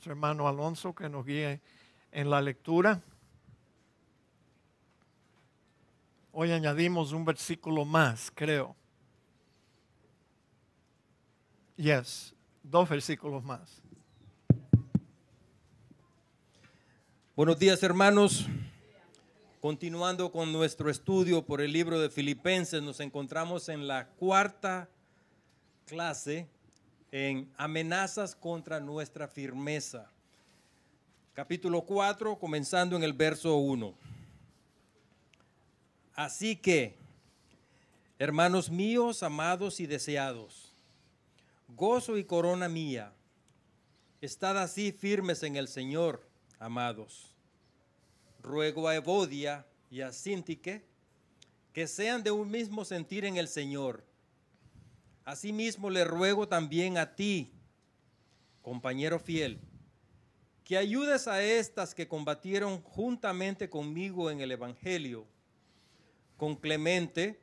nuestro hermano Alonso que nos guíe en la lectura. Hoy añadimos un versículo más, creo. Dos versículos más. Buenos días, hermanos. Continuando con nuestro estudio por el libro de Filipenses, nos encontramos en la cuarta clase en amenazas contra nuestra firmeza. Capítulo 4, comenzando en el verso 1. Así que, hermanos míos, amados y deseados, gozo y corona mía, estad así firmes en el Señor, amados. Ruego a Evodia y a Síntique que sean de un mismo sentir en el Señor. Asimismo le ruego también a ti, compañero fiel, que ayudes a estas que combatieron juntamente conmigo en el Evangelio, con Clemente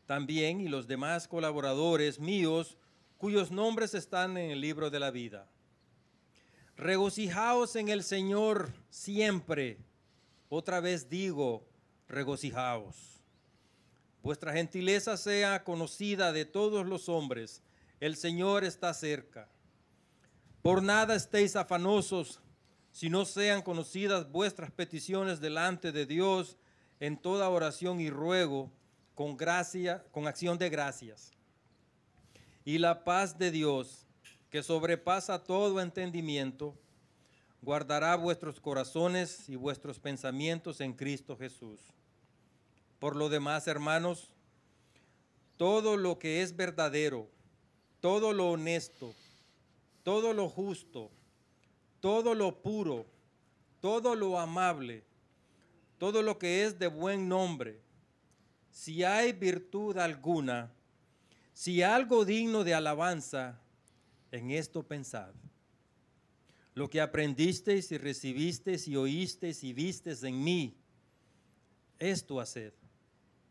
también y los demás colaboradores míos cuyos nombres están en el libro de la vida. Regocijaos en el Señor siempre. Otra vez digo, regocijaos. Vuestra gentileza sea conocida de todos los hombres. El Señor está cerca. Por nada estéis afanosos, si no sean conocidas vuestras peticiones delante de Dios en toda oración y ruego, con acción de gracias. Y la paz de Dios, que sobrepasa todo entendimiento, guardará vuestros corazones y vuestros pensamientos en Cristo Jesús. Por lo demás, hermanos, todo lo que es verdadero, todo lo honesto, todo lo justo, todo lo puro, todo lo amable, todo lo que es de buen nombre, si hay virtud alguna, si algo digno de alabanza, en esto pensad. Lo que aprendisteis y recibisteis y oísteis y visteis en mí, esto haced,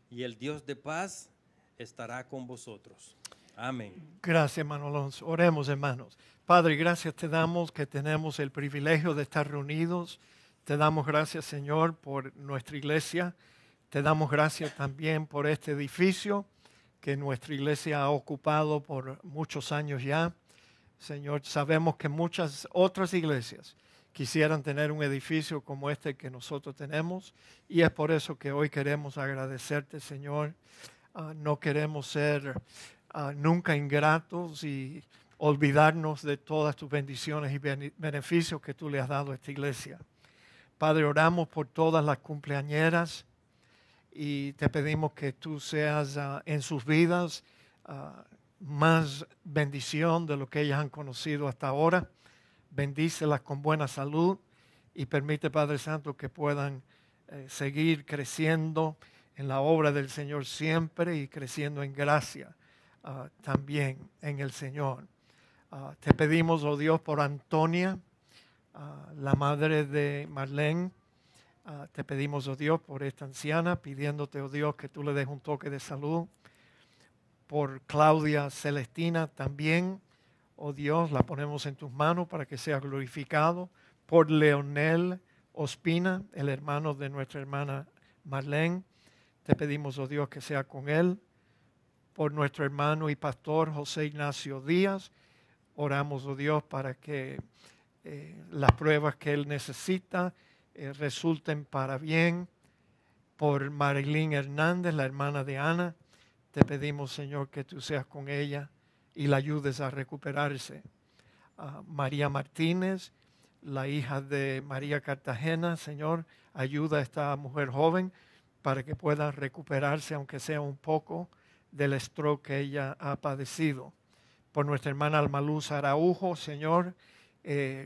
y el Dios de paz estará con vosotros. Amén. Gracias, hermano Alonso. Oremos, hermanos. Padre, gracias te damos que tenemos el privilegio de estar reunidos. Te damos gracias, Señor, por nuestra iglesia. Te damos gracias también por este edificio que nuestra iglesia ha ocupado por muchos años ya. Señor, sabemos que muchas otras iglesias quisieran tener un edificio como este que nosotros tenemos y es por eso que hoy queremos agradecerte, Señor. No queremos ser nunca ingratos y olvidarnos de todas tus bendiciones y beneficios que tú le has dado a esta iglesia. Padre, oramos por todas las cumpleañeras y te pedimos que tú seas en sus vidas más bendición de lo que ellas han conocido hasta ahora. Bendícelas con buena salud y permite, Padre Santo, que puedan seguir creciendo en la obra del Señor siempre y creciendo en gracia también en el Señor. Te pedimos, oh Dios, por Antonia, la madre de Marlene. Te pedimos, oh Dios, por esta anciana, pidiéndote, oh Dios, que tú le des un toque de salud. Por Claudia Celestina también, oh Dios, la ponemos en tus manos para que sea glorificado. Por Leonel Ospina, el hermano de nuestra hermana Marlene, te pedimos, oh Dios, que sea con él. Por nuestro hermano y pastor José Ignacio Díaz, oramos, oh Dios, para que las pruebas que él necesita resulten para bien. Por Marilyn Hernández, la hermana de Ana, te pedimos, Señor, que tú seas con ella y la ayudes a recuperarse. María Martínez, la hija de María Cartagena, Señor, ayuda a esta mujer joven para que pueda recuperarse, aunque sea un poco, del stroke que ella ha padecido. Por nuestra hermana Almaluz Araujo, Señor,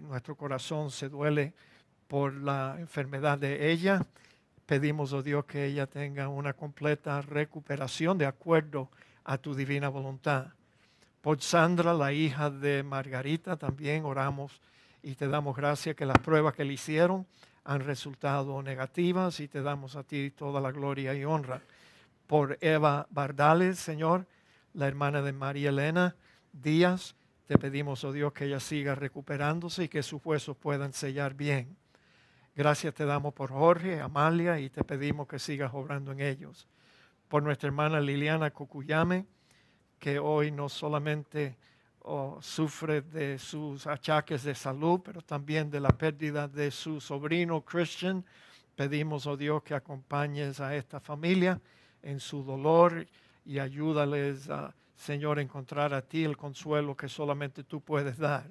nuestro corazón se duele por la enfermedad de ella. Pedimos, oh Dios, que ella tenga una completa recuperación de acuerdo a tu divina voluntad. Por Sandra, la hija de Margarita, también oramos y te damos gracias que las pruebas que le hicieron han resultado negativas y te damos a ti toda la gloria y honra. Por Eva Bardales, Señor, la hermana de María Elena Díaz, Te pedimos, oh Dios, que ella siga recuperándose y que sus huesos puedan sellar bien. Gracias te damos por Jorge, Amalia, y te pedimos que sigas obrando en ellos. Por nuestra hermana Liliana Cocuyame, que hoy no solamente sufre de sus achaques de salud, pero también de la pérdida de su sobrino Christian. Pedimos, oh Dios, que acompañes a esta familia en su dolor y ayúdales, Señor, a encontrar a ti el consuelo que solamente tú puedes dar.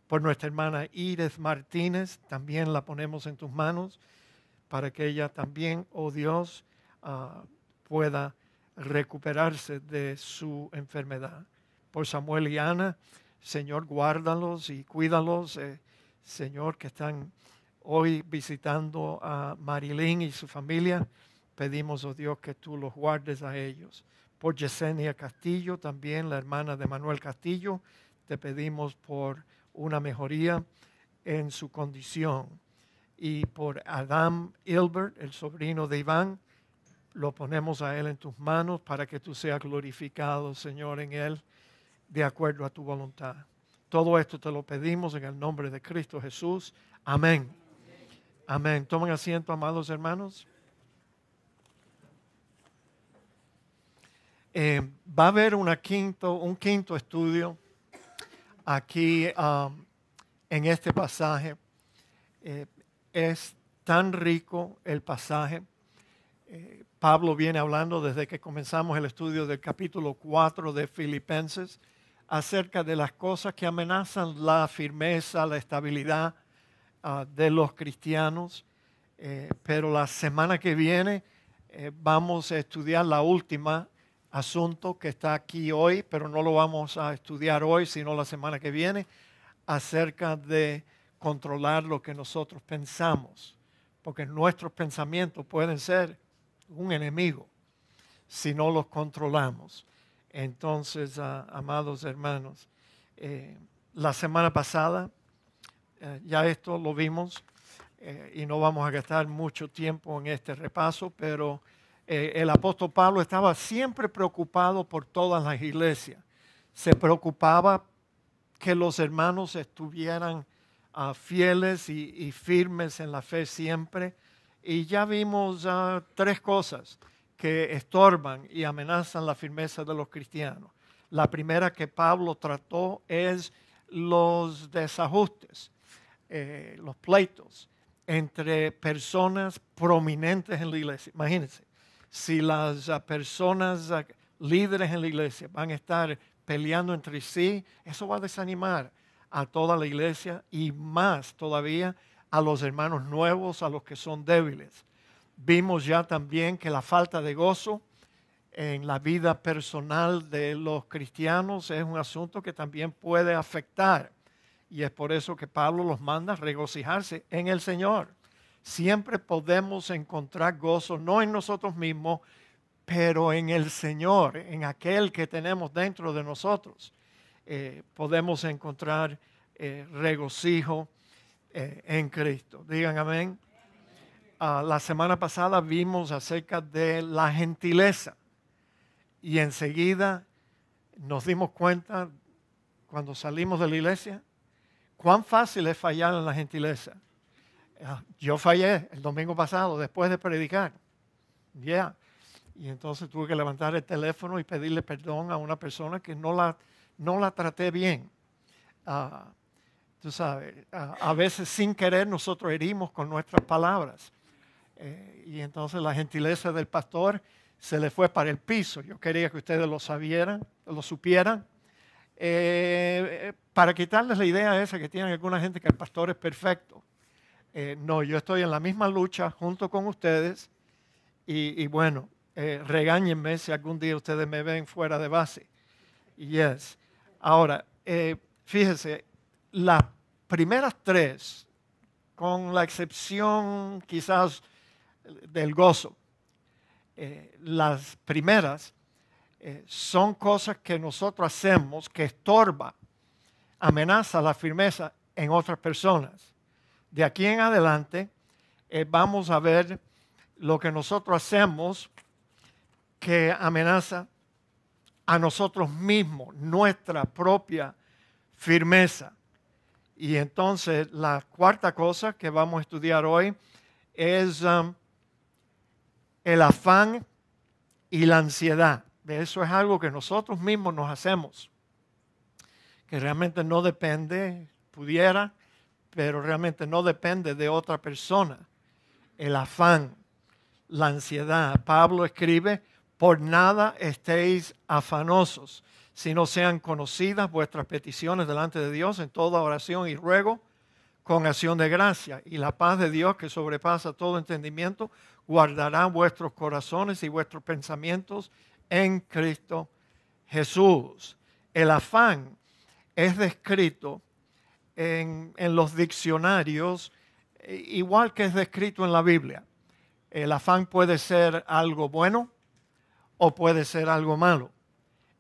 Por nuestra hermana Iris Martínez, también la ponemos en tus manos para que ella también, oh Dios, pueda recuperarse de su enfermedad. Por Samuel y Ana, Señor, guárdalos y cuídalos, Señor, que están hoy visitando a Marilyn y su familia. Pedimos, oh Dios, que tú los guardes a ellos. Por Yesenia Castillo, también la hermana de Manuel Castillo, te pedimos por una mejoría en su condición. Y por Adam Hilbert, el sobrino de Iván, lo ponemos a él en tus manos para que tú seas glorificado, Señor, en él, de acuerdo a tu voluntad. Todo esto te lo pedimos en el nombre de Cristo Jesús. Amén. Amén. Tomen asiento, amados hermanos. Va a haber un quinto estudio aquí en este pasaje. Es tan rico el pasaje. Pablo viene hablando desde que comenzamos el estudio del capítulo 4 de Filipenses acerca de las cosas que amenazan la firmeza, la estabilidad de los cristianos. Pero la semana que viene vamos a estudiar la última asunto que está aquí hoy, pero no lo vamos a estudiar hoy, sino la semana que viene, acerca de controlar lo que nosotros pensamos, porque nuestros pensamientos pueden ser un enemigo si no los controlamos. Entonces, amados hermanos, la semana pasada ya esto lo vimos y no vamos a gastar mucho tiempo en este repaso, pero el apóstol Pablo estaba siempre preocupado por todas las iglesias. Se preocupaba que los hermanos estuvieran fieles y firmes en la fe siempre. Y ya vimos tres cosas que estorban y amenazan la firmeza de los cristianos. La primera que Pablo trató es los desajustes, los pleitos entre personas prominentes en la iglesia. Imagínense, si las personas líderes en la iglesia van a estar peleando entre sí, eso va a desanimar a toda la iglesia y más todavía a los hermanos nuevos, a los que son débiles. Vimos ya también que la falta de gozo en la vida personal de los cristianos es un asunto que también puede afectar. Y es por eso que Pablo los manda a regocijarse en el Señor. Siempre podemos encontrar gozo, no en nosotros mismos, pero en el Señor, en aquel que tenemos dentro de nosotros. Podemos encontrar regocijo en Cristo. Digan amén. La semana pasada vimos acerca de la gentileza y enseguida nos dimos cuenta cuando salimos de la iglesia cuán fácil es fallar en la gentileza. Yo fallé el domingo pasado después de predicar. Y entonces tuve que levantar el teléfono y pedirle perdón a una persona que no la traté bien. Tú sabes, a veces sin querer nosotros herimos con nuestras palabras. Y entonces la gentileza del pastor se le fue para el piso. Yo quería que ustedes lo supieran. Para quitarles la idea esa que tienen alguna gente que el pastor es perfecto. No, yo estoy en la misma lucha junto con ustedes y bueno, regáñenme si algún día ustedes me ven fuera de base. Yes. Ahora, fíjese, las primeras tres, con la excepción quizás del gozo, las primeras son cosas que nosotros hacemos que estorba, amenaza la firmeza en otras personas. De aquí en adelante vamos a ver lo que nosotros hacemos que amenaza a nosotros mismos, nuestra propia firmeza. Y entonces la cuarta cosa que vamos a estudiar hoy es el afán y la ansiedad. Eso es algo que nosotros mismos nos hacemos, que realmente no depende, pudiera, pero realmente no depende de otra persona. El afán, la ansiedad. Pablo escribe, por nada estéis afanosos, sino sean conocidas vuestras peticiones delante de Dios en toda oración y ruego con acción de gracia. Y la paz de Dios, que sobrepasa todo entendimiento, guardará vuestros corazones y vuestros pensamientos en Cristo Jesús. El afán es descrito en los diccionarios, igual que es descrito en la Biblia. El afán puede ser algo bueno o puede ser algo malo.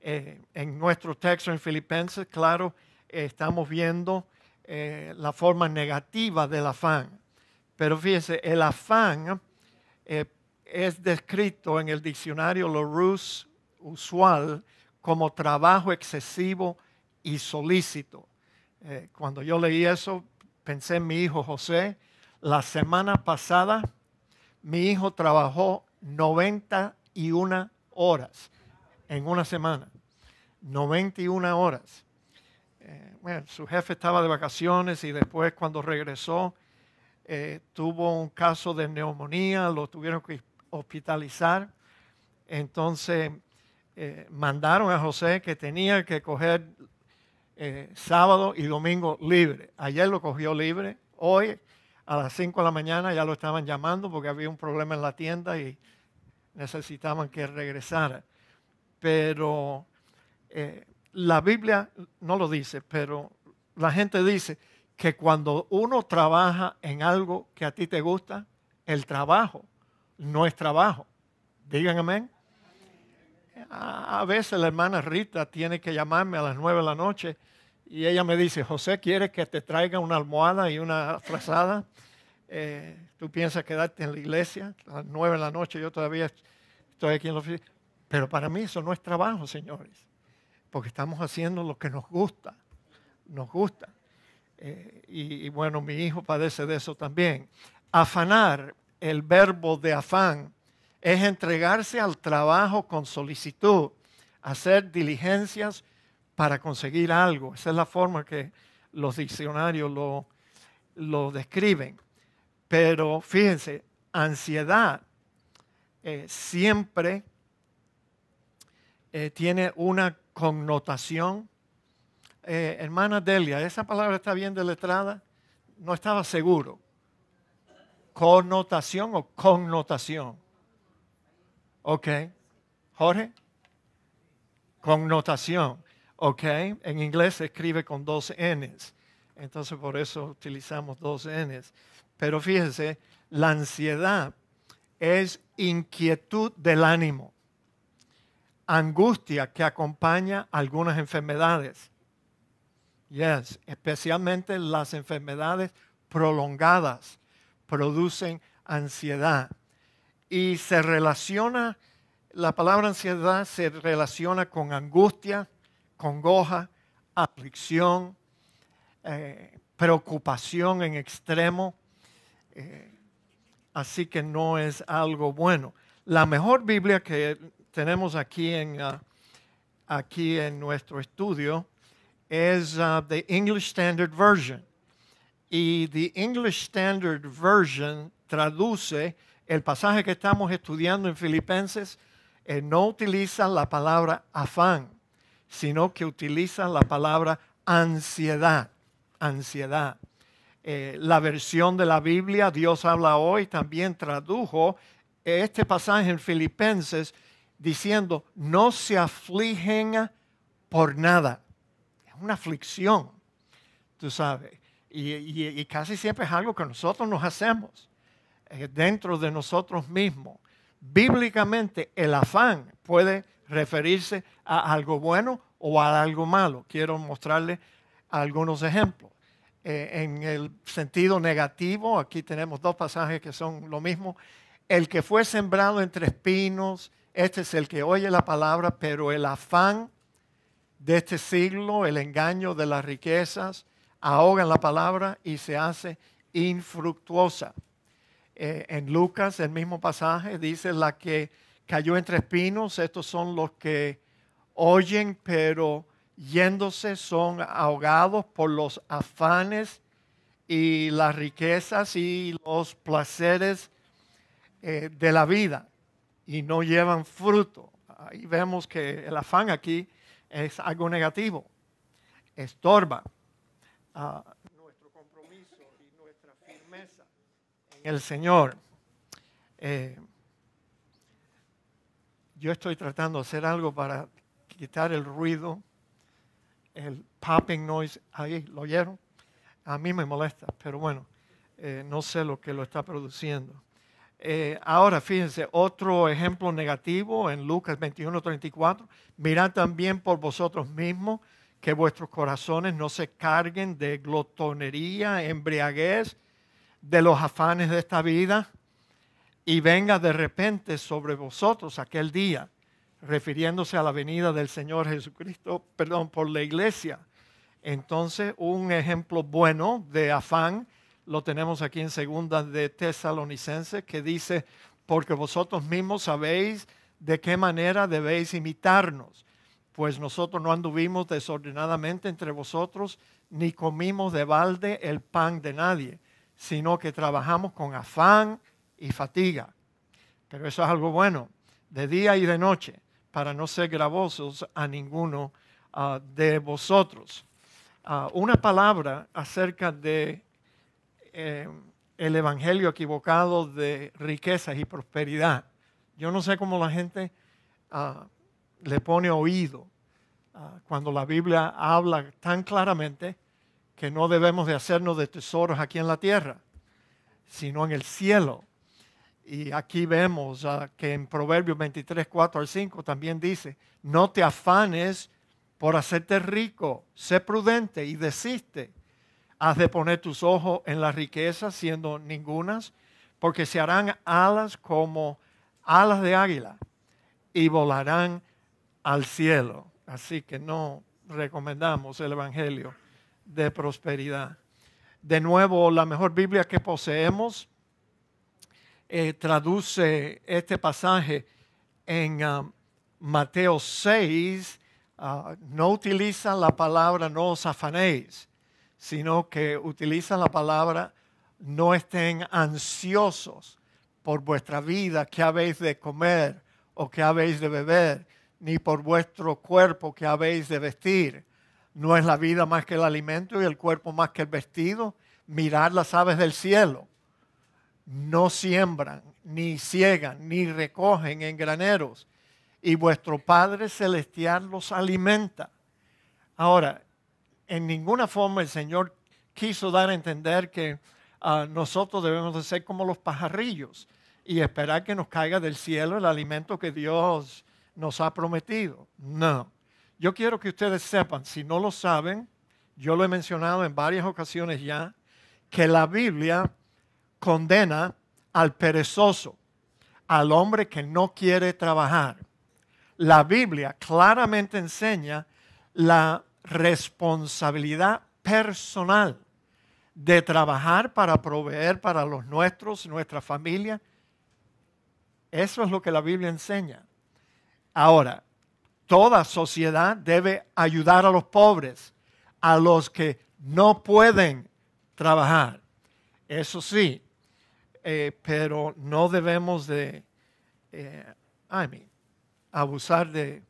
En nuestro texto en Filipenses, claro, estamos viendo la forma negativa del afán. Pero fíjese, el afán es descrito en el diccionario Larousse usual como trabajo excesivo y solícito. Cuando yo leí eso, pensé en mi hijo José. La semana pasada, mi hijo trabajó 91 horas en una semana. 91 horas. Bueno, su jefe estaba de vacaciones y después cuando regresó tuvo un caso de neumonía, lo tuvieron que hospitalizar. Entonces mandaron a José que tenía que coger sábado y domingo libre. Ayer lo cogió libre. Hoy a las 5 de la mañana ya lo estaban llamando porque había un problema en la tienda y necesitaban que regresara. Pero la Biblia no lo dice, pero la gente dice que cuando uno trabaja en algo que a ti te gusta, el trabajo no es trabajo. Digan amén. A veces la hermana Rita tiene que llamarme a las 9 de la noche y ella me dice, José, ¿quieres que te traiga una almohada y una frazada? ¿Tú piensas quedarte en la iglesia? A las 9 de la noche yo todavía estoy aquí en la oficina. Pero para mí eso no es trabajo, señores, porque estamos haciendo lo que nos gusta. Nos gusta. Y bueno, mi hijo padece de eso también. Afanar, el verbo de afán, es entregarse al trabajo con solicitud, hacer diligencias para conseguir algo. Esa es la forma que los diccionarios lo describen. Pero fíjense, ansiedad siempre tiene una connotación. Hermana Delia, ¿esa palabra está bien deletrada? No estaba seguro. ¿Connotación o connotación? Ok. Jorge. Connotación. Ok. En inglés se escribe con 2 N's. Entonces por eso utilizamos 2 N's. Pero fíjense, la ansiedad es inquietud del ánimo, angustia que acompaña algunas enfermedades. Yes, especialmente las enfermedades prolongadas producen ansiedad. Y se relaciona, la palabra ansiedad se relaciona con angustia, congoja, aflicción, preocupación en extremo. Así que no es algo bueno. La mejor Biblia que tenemos aquí en nuestro estudio es the English Standard Version. Y the English Standard Version traduce el pasaje que estamos estudiando en Filipenses, no utiliza la palabra afán, sino que utiliza la palabra ansiedad. Ansiedad. La versión de la Biblia, Dios habla hoy, también tradujo este pasaje en Filipenses diciendo, no se afligen por nada. Es una aflicción, tú sabes. Y casi siempre es algo que nosotros nos hacemos dentro de nosotros mismos. Bíblicamente, el afán puede referirse a algo bueno o a algo malo. Quiero mostrarle algunos ejemplos. En el sentido negativo, aquí tenemos 2 pasajes que son lo mismo. El que fue sembrado entre espinos, este es el que oye la palabra, pero el afán de este siglo, el engaño de las riquezas, ahogan la palabra y se hace infructuosa. En Lucas, el mismo pasaje, dice la que cayó entre espinos, estos son los que oyen, pero yéndose son ahogados por los afanes y las riquezas y los placeres de la vida y no llevan fruto. Ahí vemos que el afán aquí es algo negativo, estorba nuestro compromiso y nuestra firmeza en el Señor. Yo estoy tratando de hacer algo para quitar el ruido, el popping noise. Ahí, ¿lo oyeron? A mí me molesta, pero bueno, no sé lo que lo está produciendo. Ahora, fíjense, otro ejemplo negativo en Lucas 21:34. Mirad también por vosotros mismos que vuestros corazones no se carguen de glotonería, embriaguez, de los afanes de esta vida, y venga de repente sobre vosotros aquel día, refiriéndose a la venida del Señor Jesucristo, por la iglesia. Entonces, un ejemplo bueno de afán lo tenemos aquí en segunda de Tesalonicenses, que dice, porque vosotros mismos sabéis de qué manera debéis imitarnos, pues nosotros no anduvimos desordenadamente entre vosotros, ni comimos de balde el pan de nadie, sino que trabajamos con afán y fatiga. Pero eso es algo bueno, de día y de noche, para no ser gravosos a ninguno de vosotros. Una palabra acerca de el evangelio equivocado de riquezas y prosperidad. Yo no sé cómo la gente le pone oído cuando la Biblia habla tan claramente que no debemos de hacernos de tesoros aquí en la tierra, sino en el cielo. Y aquí vemos que en Proverbios 23:4-5 también dice, no te afanes por hacerte rico, sé prudente y desiste. Has de poner tus ojos en las riquezas, siendo ningunas, porque se harán alas como alas de águila y volarán al cielo. Así que no recomendamos el evangelio de prosperidad. De nuevo, la mejor Biblia que poseemos traduce este pasaje en Mateo 6, no utiliza la palabra no os afanéis, sino que utiliza la palabra no estén ansiosos por vuestra vida, qué habéis de comer o qué habéis de beber, ni por vuestro cuerpo que habéis de vestir. ¿No es la vida más que el alimento y el cuerpo más que el vestido? Mirad las aves del cielo. No siembran, ni ciegan, ni recogen en graneros, y vuestro Padre Celestial los alimenta. Ahora, en ninguna forma el Señor quiso dar a entender que nosotros debemos de ser como los pajarrillos y esperar que nos caiga del cielo el alimento que Dios nos ha prometido. No. Yo quiero que ustedes sepan, si no lo saben, yo lo he mencionado en varias ocasiones ya, que la Biblia condena al perezoso, al hombre que no quiere trabajar. La Biblia claramente enseña la responsabilidad personal de trabajar para proveer para los nuestros, nuestra familia. Eso es lo que la Biblia enseña. Ahora, toda sociedad debe ayudar a los pobres, a los que no pueden trabajar. Eso sí, pero no debemos de abusar de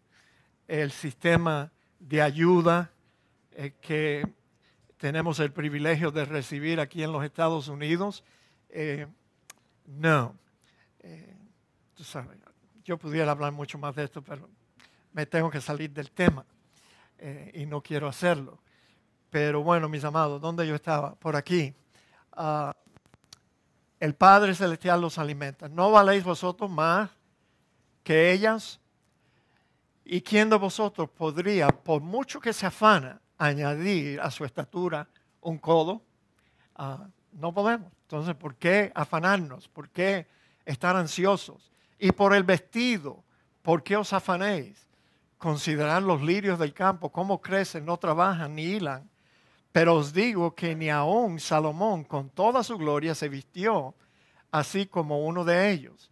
el sistema de ayuda que tenemos el privilegio de recibir aquí en los Estados Unidos. No. Tú sabes, yo pudiera hablar mucho más de esto, pero me tengo que salir del tema y no quiero hacerlo. Pero bueno, mis amados, ¿dónde yo estaba? Por aquí. El Padre Celestial los alimenta. ¿No valéis vosotros más que ellas? ¿Y quién de vosotros podría, por mucho que se afana, añadir a su estatura un codo? No podemos. Entonces, ¿por qué afanarnos? ¿Por qué estar ansiosos? Y por el vestido, ¿por qué os afanéis? considerad los lirios del campo, cómo crecen, no trabajan ni hilan. Pero os digo que ni aun Salomón con toda su gloria se vistió así como uno de ellos.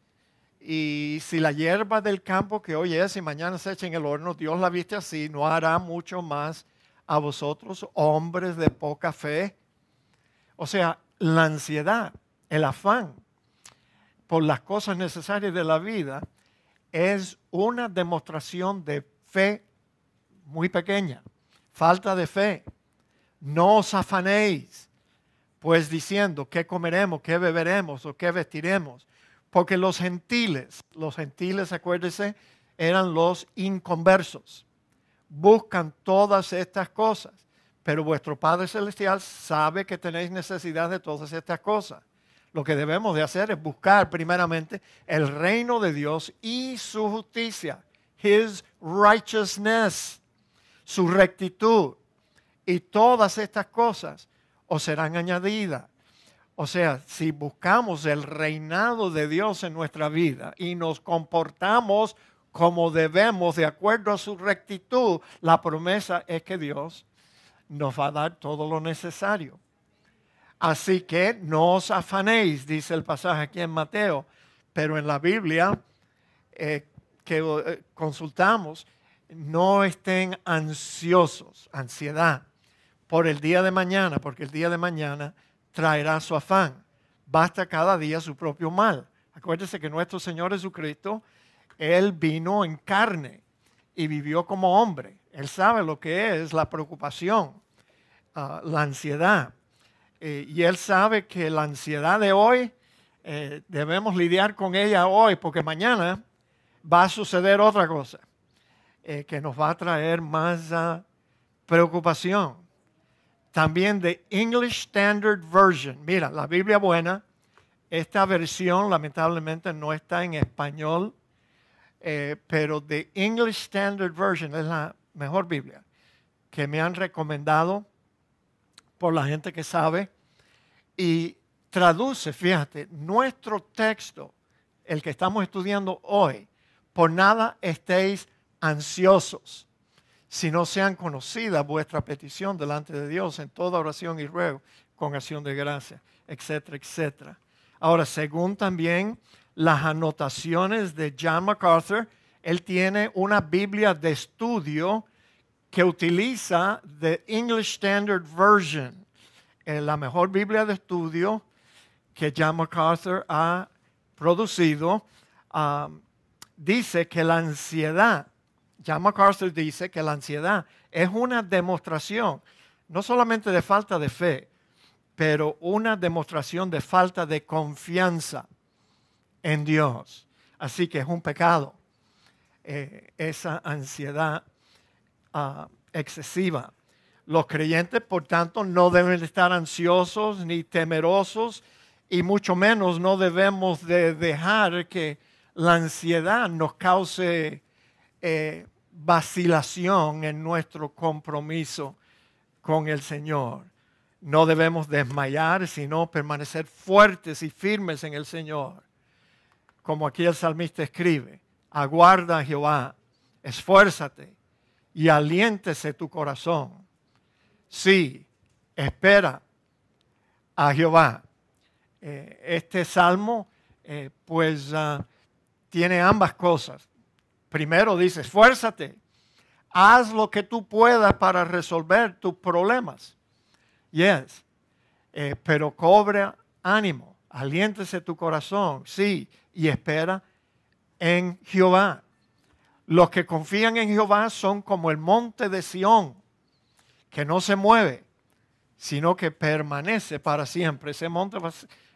Y si la hierba del campo que hoy es y mañana se echa en el horno, Dios la viste así, ¿no hará mucho más a vosotros, hombres de poca fe? O sea, la ansiedad, el afán por las cosas necesarias de la vida es una demostración de fe muy pequeña, falta de fe. No os afanéis, pues diciendo qué comeremos, qué beberemos o qué vestiremos. Porque los gentiles, acuérdense, eran los inconversos. Buscan todas estas cosas, pero vuestro Padre Celestial sabe que tenéis necesidad de todas estas cosas. Lo que debemos de hacer es buscar primeramente el reino de Dios y su justicia, His righteousness, su rectitud. Y todas estas cosas os serán añadidas. O sea, si buscamos el reinado de Dios en nuestra vida y nos comportamos como debemos de acuerdo a su rectitud, la promesa es que Dios nos va a dar todo lo necesario. Así que no os afanéis, dice el pasaje aquí en Mateo, pero en la Biblia que consultamos, no estén ansiosos, ansiedad, por el día de mañana, porque el día de mañana traerá su afán. Basta cada día su propio mal. Acuérdense que nuestro Señor Jesucristo, Él vino en carne y vivió como hombre. Él sabe lo que es la preocupación, la ansiedad. Y Él sabe que la ansiedad de hoy debemos lidiar con ella hoy, porque mañana va a suceder otra cosa que nos va a traer más preocupación. También de English Standard Version. Mira, la Biblia buena, esta versión lamentablemente no está en español, pero de English Standard Version es la mejor Biblia que me han recomendado por la gente que sabe y traduce, fíjate, nuestro texto, el que estamos estudiando hoy, por nada estéis ansiosos, si no sean conocida vuestra petición delante de Dios en toda oración y ruego, con acción de gracia, etcétera, etcétera. Ahora, según también las anotaciones de John MacArthur, él tiene una Biblia de estudio que utiliza the English Standard Version, la mejor Biblia de estudio que John MacArthur ha producido. Dice que la ansiedad, John MacArthur dice que la ansiedad es una demostración, no solamente de falta de fe, pero una demostración de falta de confianza en Dios. Así que es un pecado, esa ansiedad excesiva. Los creyentes, por tanto, no deben estar ansiosos ni temerosos y mucho menos no debemos de dejar que la ansiedad nos cause vacilación en nuestro compromiso con el Señor. No debemos desmayar, sino permanecer fuertes y firmes en el Señor. Como aquí el salmista escribe, aguarda a Jehová, esfuérzate y aliéntese tu corazón. Sí, espera a Jehová. Este salmo tiene ambas cosas. Primero dice, esfuérzate, haz lo que tú puedas para resolver tus problemas. Yes, pero cobra ánimo, aliéntese tu corazón, sí, y espera en Jehová. Los que confían en Jehová son como el monte de Sión, que no se mueve, sino que permanece para siempre. Ese monte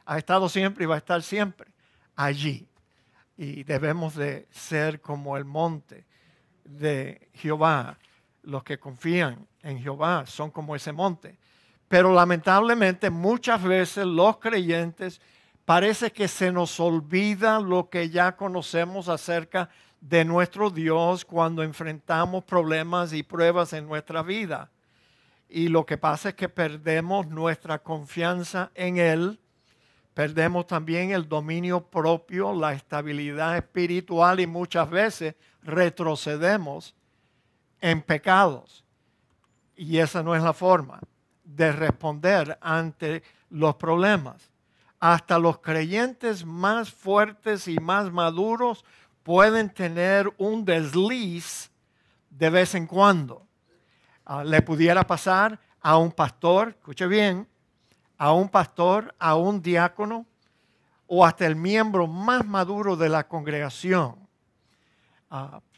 ha estado siempre y va a estar siempre allí. Y debemos de ser como el monte de Jehová. Los que confían en Jehová son como ese monte. Pero lamentablemente muchas veces los creyentes parece que se nos olvida lo que ya conocemos acerca de nuestro Dios cuando enfrentamos problemas y pruebas en nuestra vida. Y lo que pasa es que perdemos nuestra confianza en Él. Perdemos también el dominio propio, la estabilidad espiritual y muchas veces retrocedemos en pecados. Y esa no es la forma de responder ante los problemas. Hasta los creyentes más fuertes y más maduros pueden tener un desliz de vez en cuando. Le pudiera pasar a un pastor, escuche bien, a un pastor, a un diácono o hasta el miembro más maduro de la congregación.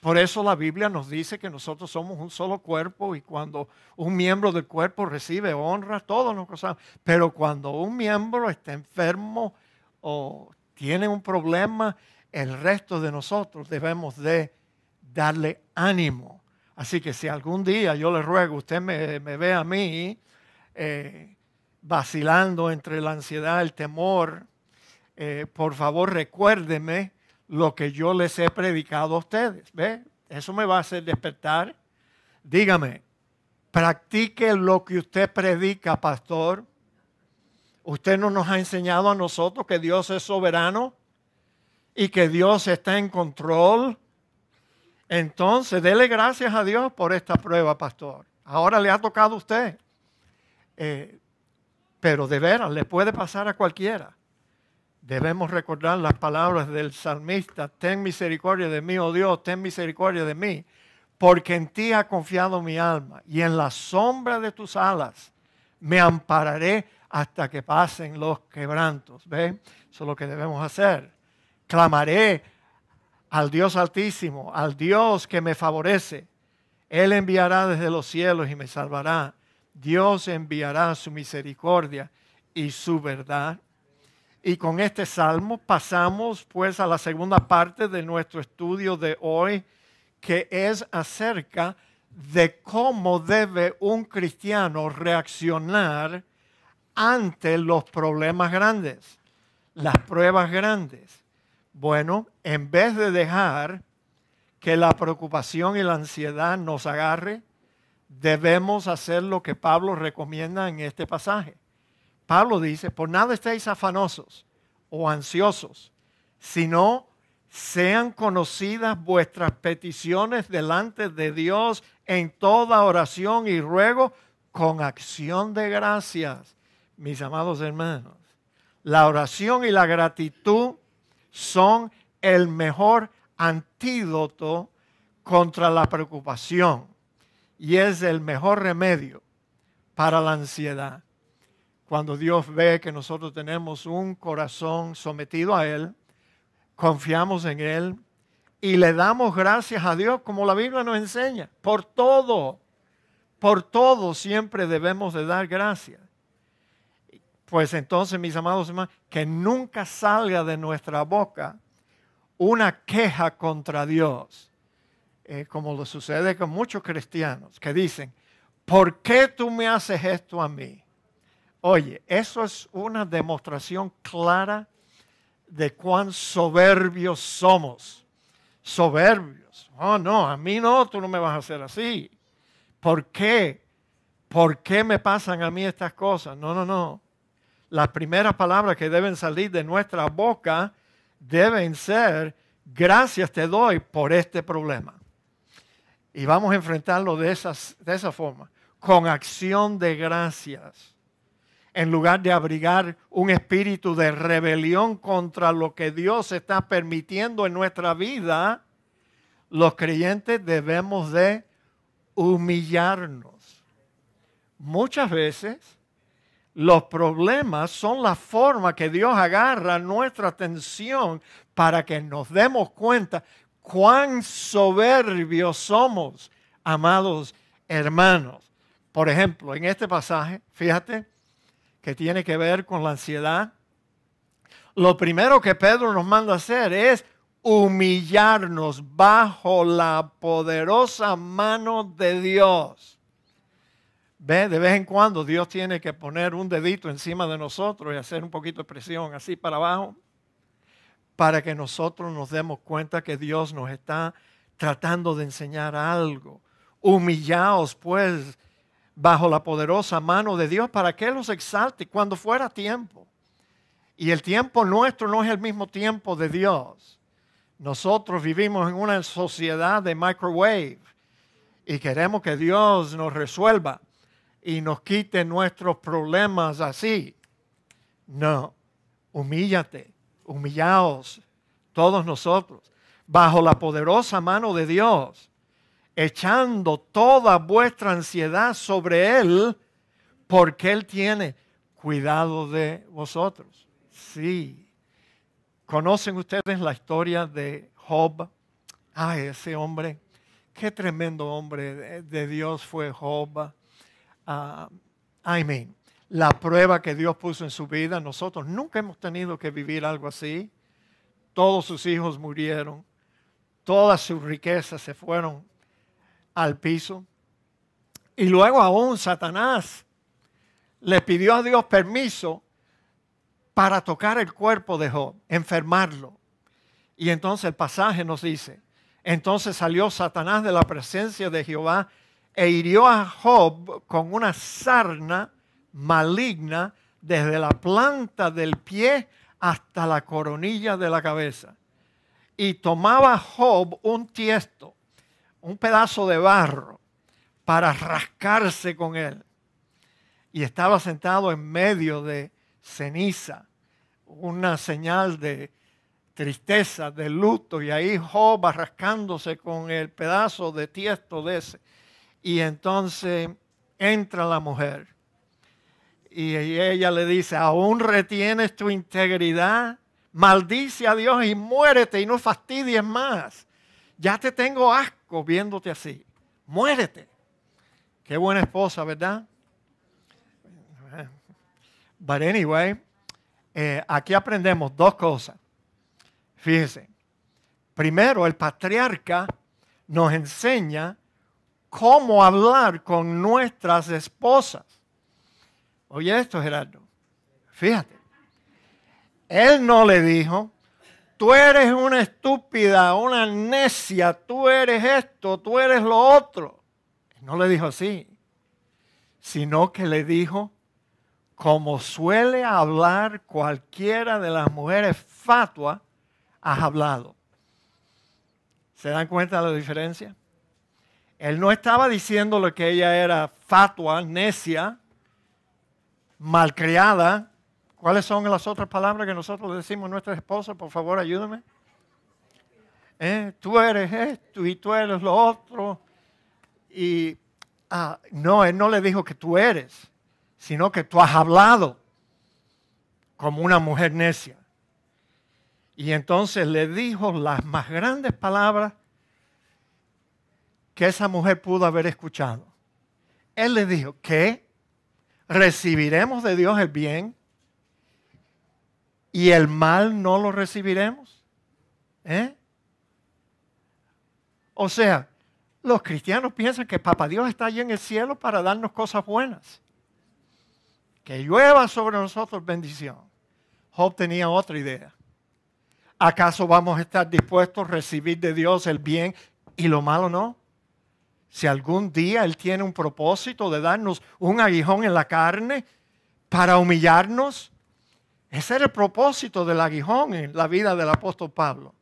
Por eso la Biblia nos dice que nosotros somos un solo cuerpo y cuando un miembro del cuerpo recibe honra, todos nos gozamos. Pero cuando un miembro está enfermo o tiene un problema, el resto de nosotros debemos de darle ánimo. Así que si algún día yo le ruego, usted me ve a mí vacilando entre la ansiedad y el temor, por favor recuérdeme lo que yo les he predicado a ustedes. ¿Ve? Eso me va a hacer despertar. Dígame, practique lo que usted predica, pastor. Usted no nos ha enseñado a nosotros que Dios es soberano y que Dios está en control. Entonces, dele gracias a Dios por esta prueba, pastor. Ahora le ha tocado a usted. Pero de veras, le puede pasar a cualquiera. Debemos recordar las palabras del salmista: ten misericordia de mí, oh Dios, ten misericordia de mí, porque en ti ha confiado mi alma, y en la sombra de tus alas me ampararé hasta que pasen los quebrantos. ¿Ve? Eso es lo que debemos hacer. Clamaré al Dios Altísimo, al Dios que me favorece. Él enviará desde los cielos y me salvará. Dios enviará su misericordia y su verdad. Y con este salmo pasamos pues a la segunda parte de nuestro estudio de hoy, que es acerca de cómo debe un cristiano reaccionar ante los problemas grandes, las pruebas grandes. Bueno, en vez de dejar que la preocupación y la ansiedad nos agarre, debemos hacer lo que Pablo recomienda en este pasaje. Pablo dice: por nada estéis afanosos o ansiosos, sino sean conocidas vuestras peticiones delante de Dios en toda oración y ruego con acción de gracias. Mis amados hermanos, la oración y la gratitud son el mejor antídoto contra la preocupación y es el mejor remedio para la ansiedad. Cuando Dios ve que nosotros tenemos un corazón sometido a Él, confiamos en Él y le damos gracias a Dios, como la Biblia nos enseña. Por todo siempre debemos de dar gracias. Pues entonces, mis amados hermanos, que nunca salga de nuestra boca una queja contra Dios, como lo sucede con muchos cristianos que dicen: ¿por qué tú me haces esto a mí? Oye, eso es una demostración clara de cuán soberbios somos. Soberbios. Oh, no, a mí no, tú no me vas a hacer así. ¿Por qué? ¿Por qué me pasan a mí estas cosas? No. Las primeras palabras que deben salir de nuestra boca deben ser: gracias te doy por este problema. Y vamos a enfrentarlo de esa forma, con acción de gracias. En lugar de abrigar un espíritu de rebelión contra lo que Dios está permitiendo en nuestra vida, los creyentes debemos de humillarnos. Muchas veces los problemas son la forma que Dios agarra nuestra atención para que nos demos cuenta cuán soberbios somos, amados hermanos. Por ejemplo, en este pasaje, fíjate, que tiene que ver con la ansiedad, lo primero que Pedro nos manda a hacer es humillarnos bajo la poderosa mano de Dios. ¿Ve? De vez en cuando Dios tiene que poner un dedito encima de nosotros y hacer un poquito de presión así para abajo, para que nosotros nos demos cuenta que Dios nos está tratando de enseñar algo. Humillaos pues bajo la poderosa mano de Dios para que Él los exalte cuando fuera tiempo. Y el tiempo nuestro no es el mismo tiempo de Dios. Nosotros vivimos en una sociedad de microwave y queremos que Dios nos resuelva y nos quite nuestros problemas así. No, humíllate, humillaos todos nosotros bajo la poderosa mano de Dios, echando toda vuestra ansiedad sobre Él, porque Él tiene cuidado de vosotros. Sí. ¿Conocen ustedes la historia de Job? Ay, ese hombre, qué tremendo hombre de Dios fue Job. La prueba que Dios puso en su vida, nosotros nunca hemos tenido que vivir algo así. Todos sus hijos murieron, todas sus riquezas se fueron al piso. Y luego aún Satanás le pidió a Dios permiso para tocar el cuerpo de Job, enfermarlo. Y entonces el pasaje nos dice, entonces salió Satanás de la presencia de Jehová e hirió a Job con una sarna maligna desde la planta del pie hasta la coronilla de la cabeza. Y tomaba Job un tiesto, un pedazo de barro, para rascarse con él. Y estaba sentado en medio de ceniza, una señal de tristeza, de luto, y ahí Job rascándose con el pedazo de tiesto de ese. Y entonces entra la mujer y ella le dice, ¿aún retienes tu integridad? Maldice a Dios y muérete y no fastidies más. Ya te tengo asco viéndote así. Muérete. Qué buena esposa, ¿verdad? But anyway, aquí aprendemos dos cosas. Fíjense. Primero, el patriarca nos enseña cómo hablar con nuestras esposas. Oye esto, Gerardo. Fíjate. Él no le dijo, tú eres una estúpida, una necia, tú eres esto, tú eres lo otro. No le dijo así, sino que le dijo, como suele hablar cualquiera de las mujeres fatuas, has hablado. ¿Se dan cuenta de la diferencia? Él no estaba diciéndole que ella era fatua, necia, malcriada. ¿Cuáles son las otras palabras que nosotros le decimos a nuestras esposas? Por favor, ayúdame. Tú eres esto y tú eres lo otro. Y no, él no le dijo que tú eres, sino que tú has hablado como una mujer necia. Y entonces le dijo las más grandes palabras que esa mujer pudo haber escuchado. Él le dijo, ¿qué? ¿Recibiremos de Dios el bien y el mal no lo recibiremos? O sea, los cristianos piensan que Papá Dios está allí en el cielo para darnos cosas buenas. Que llueva sobre nosotros bendición. Job tenía otra idea. ¿Acaso vamos a estar dispuestos a recibir de Dios el bien y lo malo no? Si algún día Él tiene un propósito de darnos un aguijón en la carne para humillarnos, ese era el propósito del aguijón en la vida del apóstol Pablo.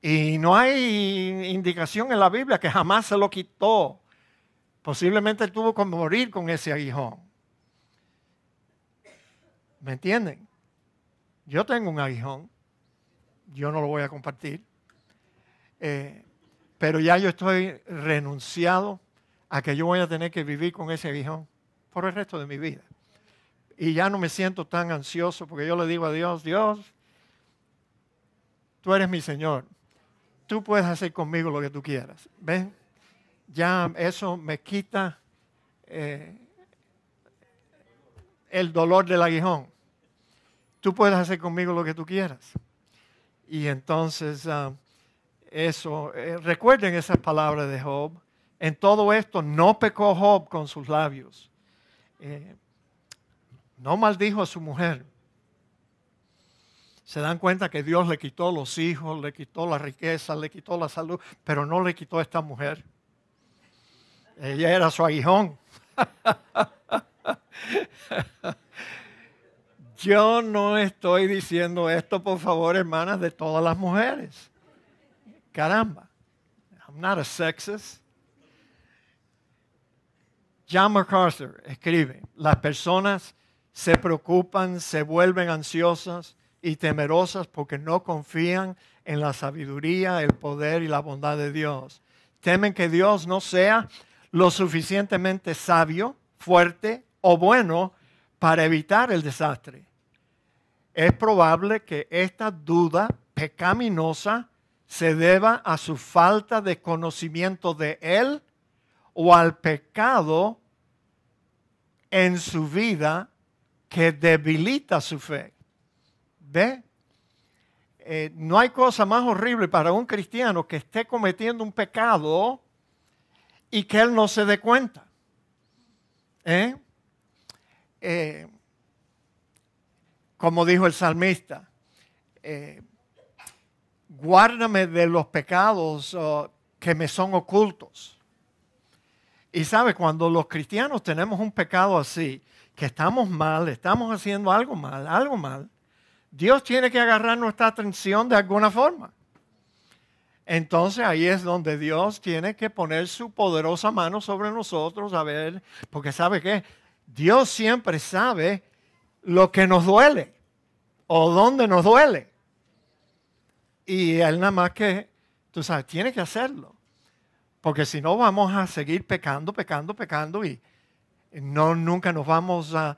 Y no hay indicación en la Biblia que jamás se lo quitó. Posiblemente él tuvo que morir con ese aguijón. ¿Me entienden? Yo tengo un aguijón. Yo no lo voy a compartir. Pero ya yo estoy renunciado a que yo voy a tener que vivir con ese aguijón por el resto de mi vida. Y ya no me siento tan ansioso porque yo le digo a Dios, Dios, tú eres mi Señor. Tú puedes hacer conmigo lo que tú quieras. ¿Ven? Ya eso me quita el dolor del aguijón. Tú puedes hacer conmigo lo que tú quieras. Y entonces recuerden esas palabras de Job. En todo esto no pecó Job con sus labios. No maldijo a su mujer. Se dan cuenta que Dios le quitó los hijos, le quitó la riqueza, le quitó la salud, pero no le quitó a esta mujer. Ella era su aguijón. Yo no estoy diciendo esto, por favor, hermanas, de todas las mujeres. Caramba. I'm not a sexist. John MacArthur escribe, las personas se preocupan, se vuelven ansiosas y temerosas porque no confían en la sabiduría, el poder y la bondad de Dios. Temen que Dios no sea lo suficientemente sabio, fuerte o bueno para evitar el desastre. Es probable que esta duda pecaminosa se deba a su falta de conocimiento de Él o al pecado en su vida que debilita su fe. ¿Ve? No hay cosa más horrible para un cristiano que esté cometiendo un pecado y que él no se dé cuenta. Como dijo el salmista, guárdame de los pecados que me son ocultos. Y sabe, cuando los cristianos tenemos un pecado así, que estamos mal, estamos haciendo algo mal, Dios tiene que agarrar nuestra atención de alguna forma. Entonces ahí es donde Dios tiene que poner su poderosa mano sobre nosotros, a ver, porque ¿sabe qué? Dios siempre sabe lo que nos duele o dónde nos duele. Y Él nada más que, tú sabes, tiene que hacerlo. Porque si no vamos a seguir pecando y nunca nos vamos a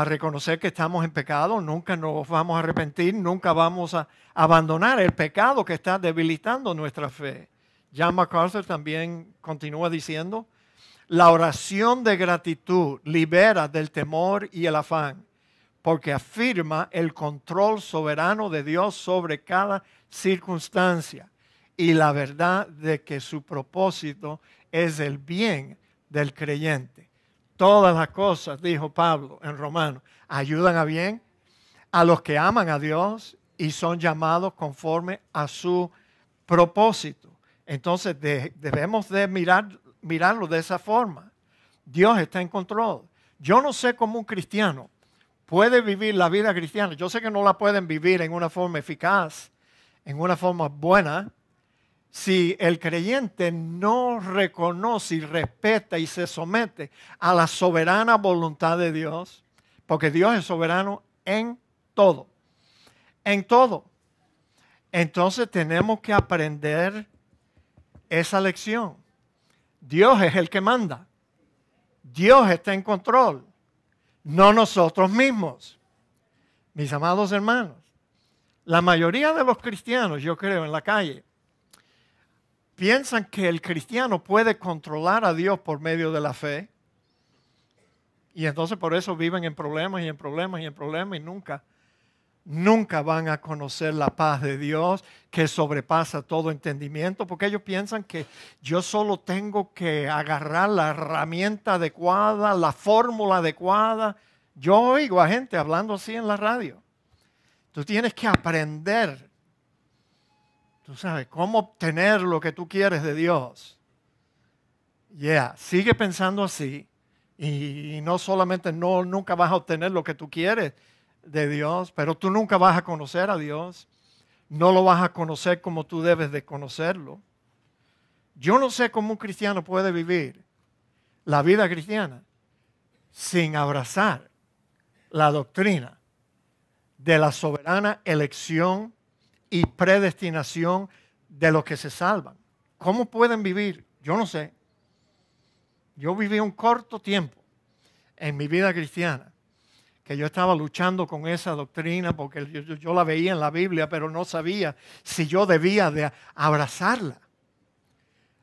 reconocer que estamos en pecado, nunca nos vamos a arrepentir, nunca vamos a abandonar el pecado que está debilitando nuestra fe. John MacArthur también continúa diciendo, la oración de gratitud libera del temor y el afán, porque afirma el control soberano de Dios sobre cada circunstancia y la verdad de que su propósito es el bien del creyente. Todas las cosas, dijo Pablo en Romanos, ayudan a bien a los que aman a Dios y son llamados conforme a su propósito. Entonces debemos de mirarlo de esa forma. Dios está en control. Yo no sé cómo un cristiano puede vivir la vida cristiana. Yo sé que no la pueden vivir en una forma eficaz, en una forma buena, si el creyente no reconoce y respeta y se somete a la soberana voluntad de Dios, porque Dios es soberano en todo, en todo. Entonces tenemos que aprender esa lección. Dios es el que manda. Dios está en control, no nosotros mismos. Mis amados hermanos, la mayoría de los cristianos, yo creo, en la calle, piensan que el cristiano puede controlar a Dios por medio de la fe. Y entonces por eso viven en problemas y nunca van a conocer la paz de Dios que sobrepasa todo entendimiento, porque ellos piensan que yo solo tengo que agarrar la herramienta adecuada, la fórmula adecuada. Yo oigo a gente hablando así en la radio. Tú tienes que aprender. Tú sabes, cómo obtener lo que tú quieres de Dios. Sigue pensando así. Y no solamente nunca vas a obtener lo que tú quieres de Dios, pero tú nunca vas a conocer a Dios. No lo vas a conocer como tú debes de conocerlo. Yo no sé cómo un cristiano puede vivir la vida cristiana sin abrazar la doctrina de la soberana elección y predestinación de los que se salvan. ¿Cómo pueden vivir? Yo no sé. Yo viví un corto tiempo en mi vida cristiana que yo estaba luchando con esa doctrina porque yo la veía en la Biblia, pero no sabía si yo debía de abrazarla.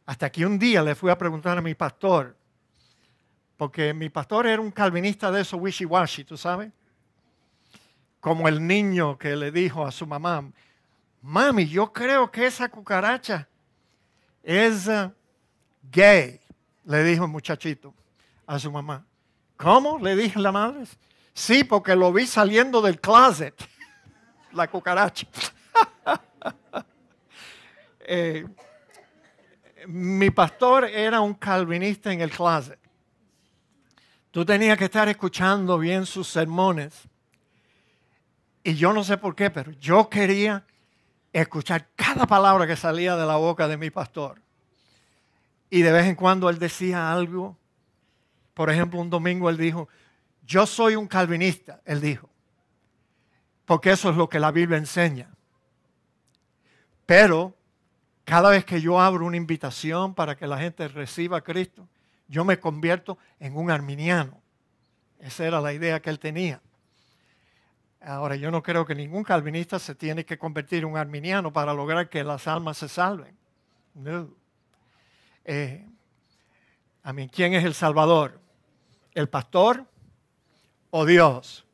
Hasta que un día le fui a preguntar a mi pastor, porque mi pastor era un calvinista de esos wishy-washy, ¿tú sabes? Como el niño que le dijo a su mamá, mami, yo creo que esa cucaracha es gay, le dijo el muchachito a su mamá. ¿Cómo? Le dijo la madre. Sí, porque lo vi saliendo del closet, la cucaracha. Mi pastor era un calvinista en el closet. Tú tenías que estar escuchando bien sus sermones. Y yo no sé por qué, pero yo quería escuchar cada palabra que salía de la boca de mi pastor. Y de vez en cuando él decía algo Por ejemplo, un domingo él dijo, yo soy un calvinista, él dijo, porque eso es lo que la Biblia enseña. Pero cada vez que yo abro una invitación para que la gente reciba a Cristo, yo me convierto en un arminiano. Esa era la idea que él tenía. Ahora, yo no creo que ningún calvinista se tiene que convertir en un arminiano para lograr que las almas se salven. No. ¿Quién es el Salvador? ¿El pastor o Dios?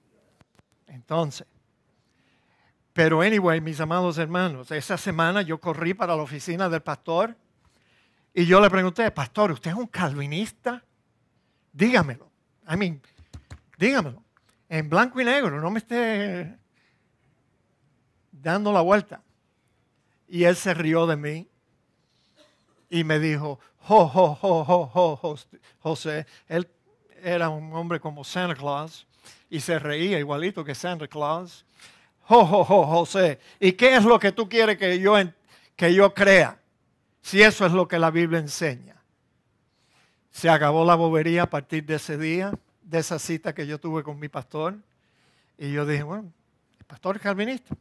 Entonces, pero anyway, mis amados hermanos, esa semana yo corrí para la oficina del pastor y yo le pregunté, pastor, ¿usted es un calvinista? Dígamelo. Dígamelo. En blanco y negro, no me esté dando la vuelta. Y él se rió de mí y me dijo, José, él era un hombre como Santa Claus y se reía igualito que Santa Claus. José, ¿y qué es lo que tú quieres que yo crea? Si eso es lo que la Biblia enseña. Se acabó la bobería a partir de ese día, de esa cita que yo tuve con mi pastor. Y yo dije, bueno, el pastor es calvinista.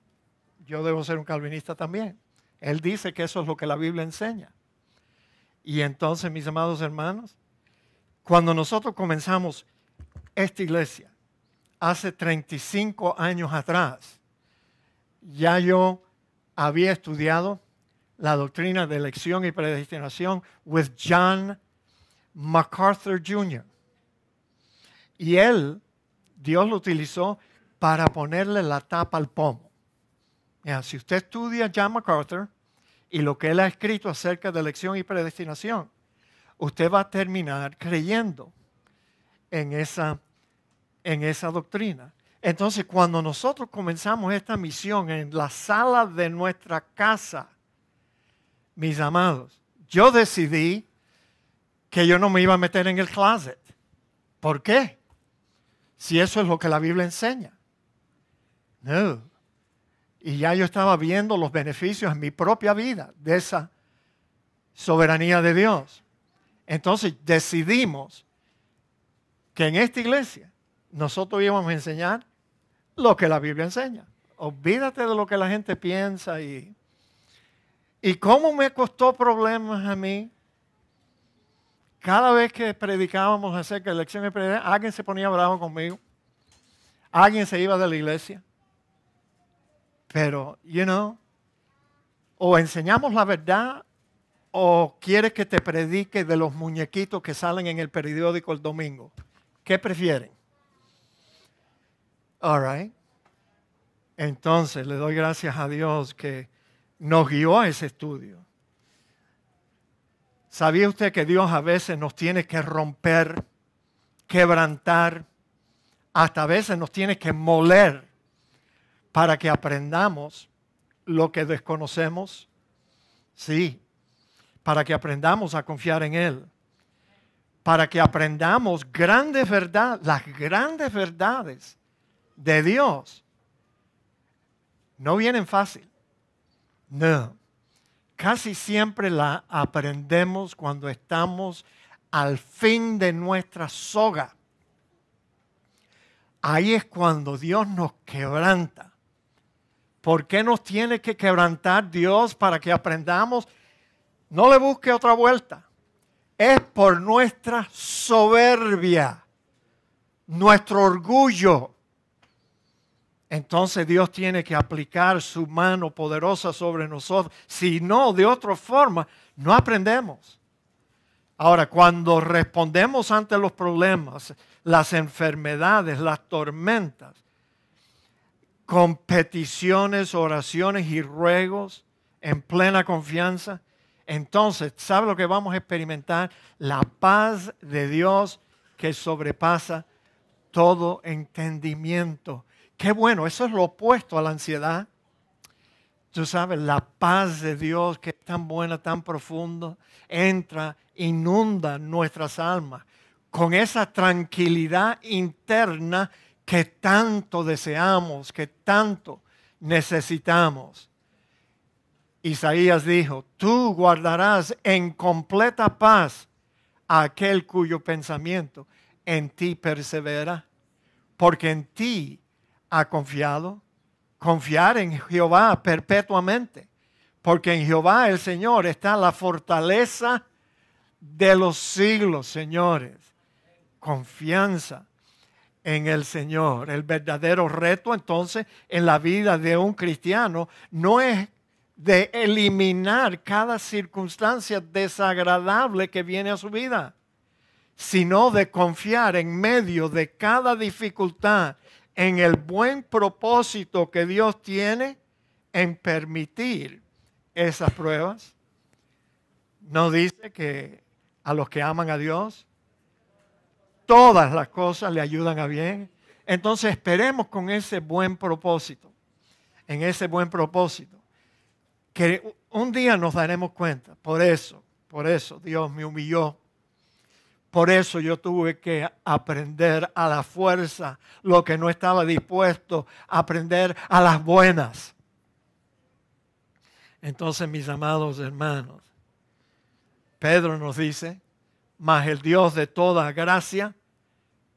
Yo debo ser un calvinista también. Él dice que eso es lo que la Biblia enseña. Y entonces, mis amados hermanos, cuando nosotros comenzamos esta iglesia, hace 35 años atrás, ya yo había estudiado la doctrina de elección y predestinación with John MacArthur Jr. Y Dios lo utilizó para ponerle la tapa al pomo. Si usted estudia John MacArthur y lo que él ha escrito acerca de elección y predestinación, usted va a terminar creyendo en esa doctrina. Entonces, cuando nosotros comenzamos esta misión en la sala de nuestra casa, mis amados, yo decidí que yo no me iba a meter en el closet. ¿Por qué? Si eso es lo que la Biblia enseña. No. Y ya yo estaba viendo los beneficios en mi propia vida de esa soberanía de Dios. Entonces decidimos que en esta iglesia nosotros íbamos a enseñar lo que la Biblia enseña. Olvídate de lo que la gente piensa y cómo me costó problemas a mí. Cada vez que predicábamos acerca de elección y predestinación, alguien se ponía bravo conmigo. Alguien se iba de la iglesia. Pero, o enseñamos la verdad o quieres que te predique de los muñequitos que salen en el periódico el domingo. ¿Qué prefieren? All right. Entonces, le doy gracias a Dios que nos guió a ese estudio. ¿Sabía usted que Dios a veces nos tiene que romper, quebrantar, hasta a veces nos tiene que moler para que aprendamos lo que desconocemos? Sí, para que aprendamos a confiar en Él, para que aprendamos grandes verdades, las grandes verdades de Dios. No vienen fácil, no. Casi siempre la aprendemos cuando estamos al fin de nuestra soga. Ahí es cuando Dios nos quebranta. ¿Por qué nos tiene que quebrantar Dios para que aprendamos? No le busque otra vuelta. Es por nuestra soberbia, nuestro orgullo. Entonces Dios tiene que aplicar su mano poderosa sobre nosotros. Si no, de otra forma, no aprendemos. Ahora, cuando respondemos ante los problemas, las enfermedades, las tormentas, con peticiones, oraciones y ruegos, en plena confianza, entonces, ¿sabe lo que vamos a experimentar? La paz de Dios que sobrepasa todo entendimiento. Qué bueno, eso es lo opuesto a la ansiedad. Tú sabes, la paz de Dios que es tan buena, tan profunda, entra, inunda nuestras almas con esa tranquilidad interna que tanto deseamos, que tanto necesitamos. Isaías dijo, tú guardarás en completa paz a aquel cuyo pensamiento en ti persevera, porque en ti ha confiado. Confiar en Jehová perpetuamente, porque en Jehová el Señor está la fortaleza de los siglos, señores. Confianza en el Señor. El verdadero reto entonces en la vida de un cristiano no es de eliminar cada circunstancia desagradable que viene a su vida, sino de confiar en medio de cada dificultad en el buen propósito que Dios tiene en permitir esas pruebas. No dice que a los que aman a Dios, todas las cosas le ayudan a bien. Entonces esperemos con ese buen propósito, en ese buen propósito, que un día nos daremos cuenta. Por eso Dios me humilló. Por eso yo tuve que aprender a la fuerza lo que no estaba dispuesto a aprender a las buenas. Entonces, mis amados hermanos, Pedro nos dice, mas el Dios de toda gracia,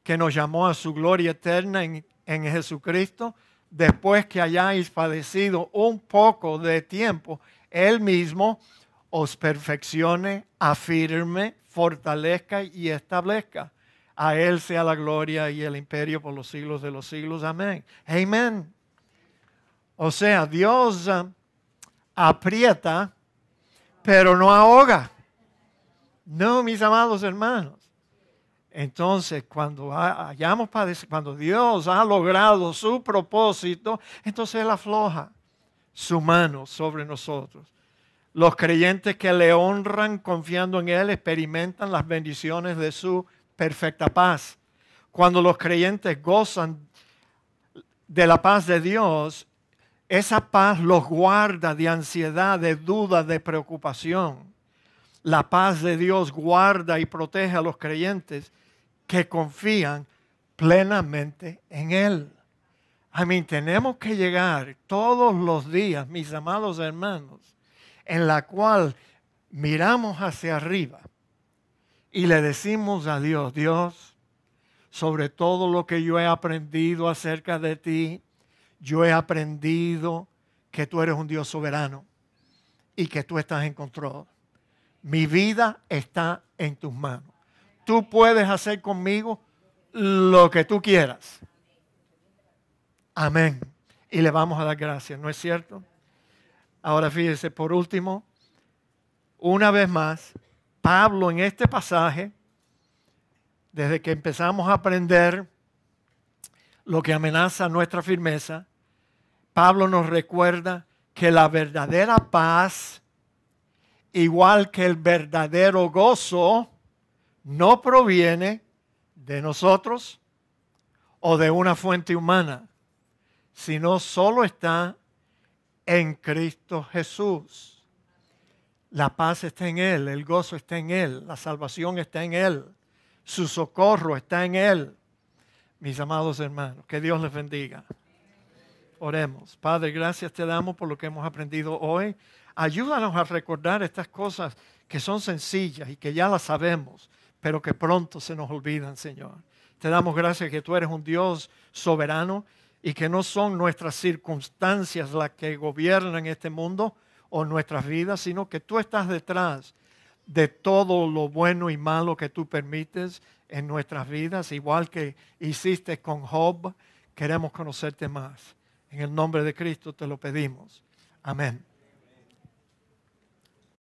que nos llamó a su gloria eterna en Jesucristo, después que hayáis padecido un poco de tiempo, Él mismo os perfeccione, afirme, fortalezca y establezca. A Él sea la gloria y el imperio por los siglos de los siglos. Amén. Amén. O sea, Dios aprieta, pero no ahoga. No, mis amados hermanos. Entonces, cuando hayamos padecido, cuando Dios ha logrado su propósito, entonces Él afloja su mano sobre nosotros. Los creyentes que le honran confiando en Él experimentan las bendiciones de su perfecta paz. Cuando los creyentes gozan de la paz de Dios, esa paz los guarda de ansiedad, de duda, de preocupación. La paz de Dios guarda y protege a los creyentes que confían plenamente en Él. Tenemos que llegar todos los días, mis amados hermanos, en la cual miramos hacia arriba y le decimos a Dios, Dios, sobre todo lo que yo he aprendido acerca de ti, yo he aprendido que tú eres un Dios soberano y que tú estás en control. Mi vida está en tus manos. Tú puedes hacer conmigo lo que tú quieras. Amén. Y le vamos a dar gracias, ¿no es cierto? Ahora fíjese, por último, una vez más, Pablo en este pasaje, desde que empezamos a aprender lo que amenaza nuestra firmeza, Pablo nos recuerda que la verdadera paz, igual que el verdadero gozo, no proviene de nosotros o de una fuente humana, sino solo está en Cristo Jesús. La paz está en Él, el gozo está en Él, la salvación está en Él, su socorro está en Él. Mis amados hermanos, que Dios les bendiga. Oremos. Padre, gracias te damos por lo que hemos aprendido hoy. Ayúdanos a recordar estas cosas que son sencillas y que ya las sabemos, pero que pronto se nos olvidan, Señor. Te damos gracias que tú eres un Dios soberano y que no son nuestras circunstancias las que gobiernan este mundo o nuestras vidas, sino que tú estás detrás de todo lo bueno y malo que tú permites en nuestras vidas, igual que hiciste con Job. Queremos conocerte más. En el nombre de Cristo te lo pedimos. Amén.